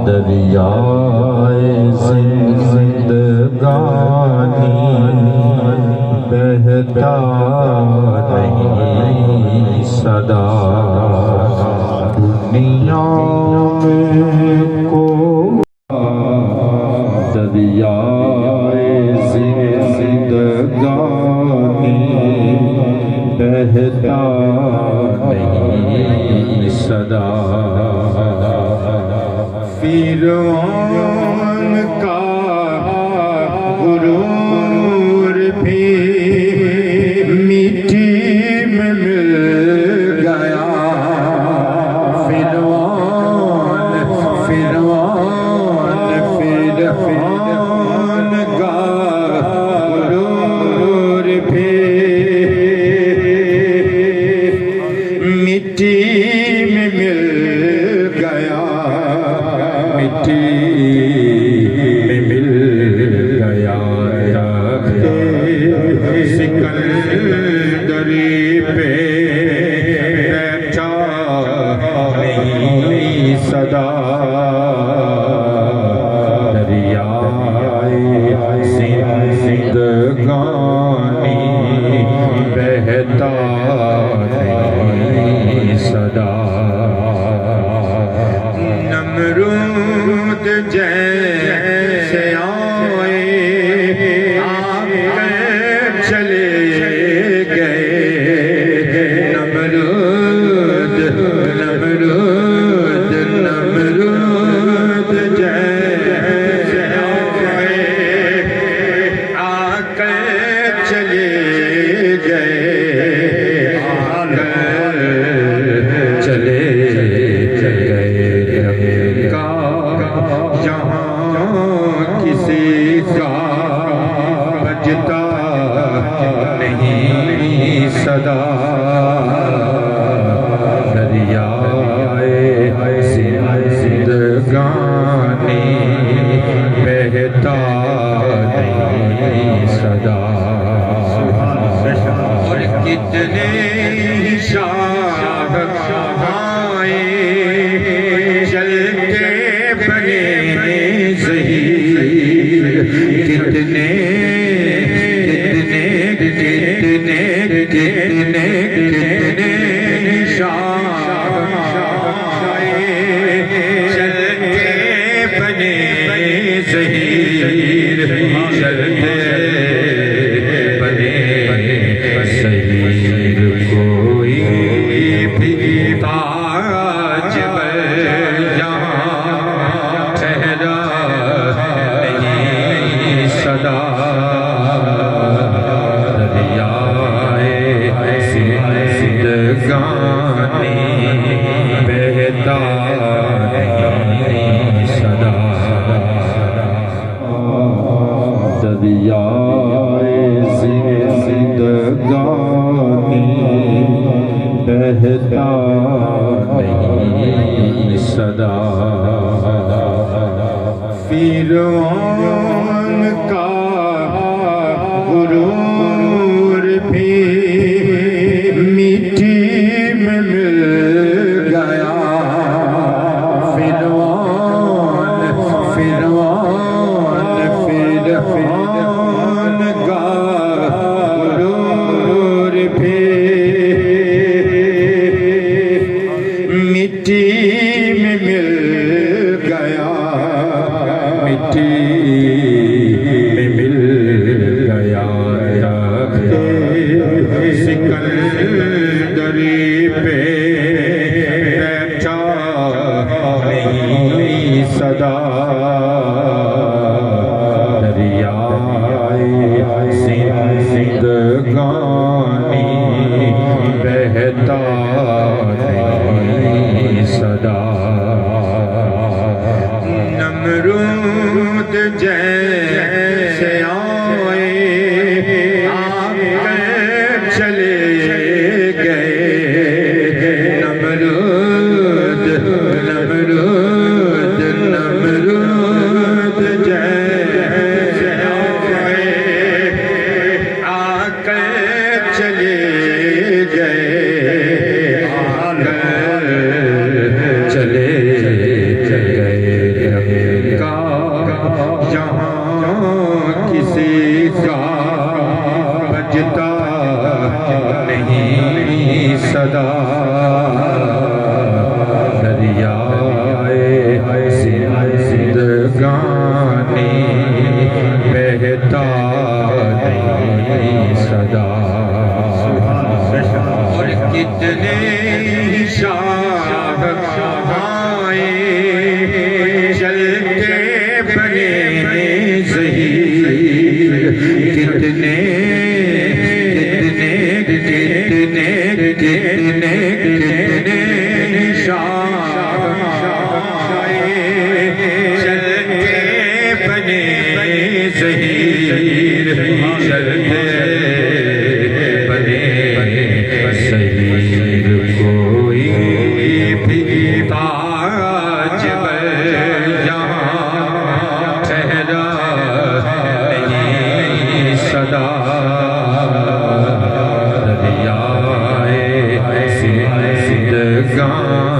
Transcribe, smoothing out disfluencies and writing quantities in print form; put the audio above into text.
دریائے زندگانی بہتا نہیں صدا دنیا میں کو دریائے زندگانی بہتا نہیں صدا فرعون کا غرور بھی مٹی میں مل گیا فرعون کا غرور بھی مٹی میں مل گیا مٹی میں مل گیا سکندری پہ بیٹھا نہیں صدا دریائے زندگانی بہتا نہیں صدا نمرود جیسے آئے چلے گئے نمرود جیسے آئے چلے گئے کسی کا بجتا نہیں صدا دریائے زندگانی بہتا نہیں صدا اور کتنے شاہ آئے چلتے بنے ظہیر کتنے چلتے بنے ظہیر چلتے بنے ظہیر کوئی بھی تاج یہاں ٹھہرا نہیں صدا دریائے زندگانی بہتا نہیں صدا دریائے زندگانی بہتا نہیں صدا فرعون کا غرور بھی مٹی میں مل گیا فرعون کا غرور بھی مٹی میں مل گیا مٹی میں مل گیا سکندری پہ بیٹھا نہیں صدا دریائے زندگانی بہتا نہیں صدا نمرود جیسے آئے چلے گئے نمرود جیسے آئے چلے گئے چلے گئے گا